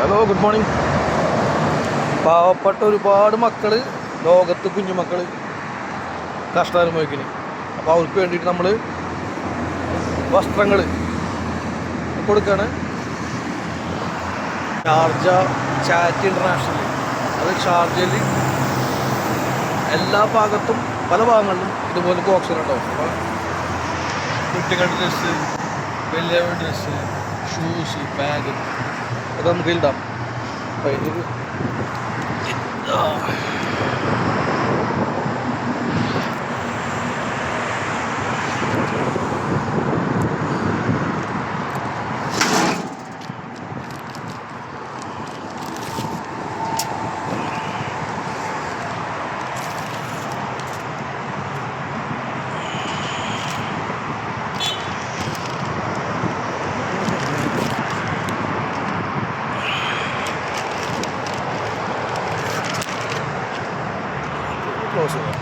Hello, good morning. പാവപ്പെട്ട ഒരുപാട് മക്കൾ ലോകത്ത്, കുഞ്ഞുമക്കൾ കഷ്ടം അനുഭവിക്കുന്നു. അപ്പോൾ അവർക്ക് വേണ്ടിയിട്ട് നമ്മൾ വസ്ത്രങ്ങൾ കൊടുക്കുകയാണ്. ഷാർജ ചാറ്റ് ഇൻ്റർനാഷണൽ, അത് ഷാർജയിൽ എല്ലാ ഭാഗത്തും പല ഭാഗങ്ങളിലും ഇതുപോലെ ബോക്സുകൾ ഉണ്ടാവും. അപ്പോൾ കുട്ടികളുടെ ഡ്രസ്സ്, വലിയവരുടെ ഡ്രസ്സ്, ഷൂസ്, ബാഗ് ഒക്കെ നമുക്ക് ഇടാം. അപ്പോൾ ഇത് ക്ലോസ് ചെയ്യാം.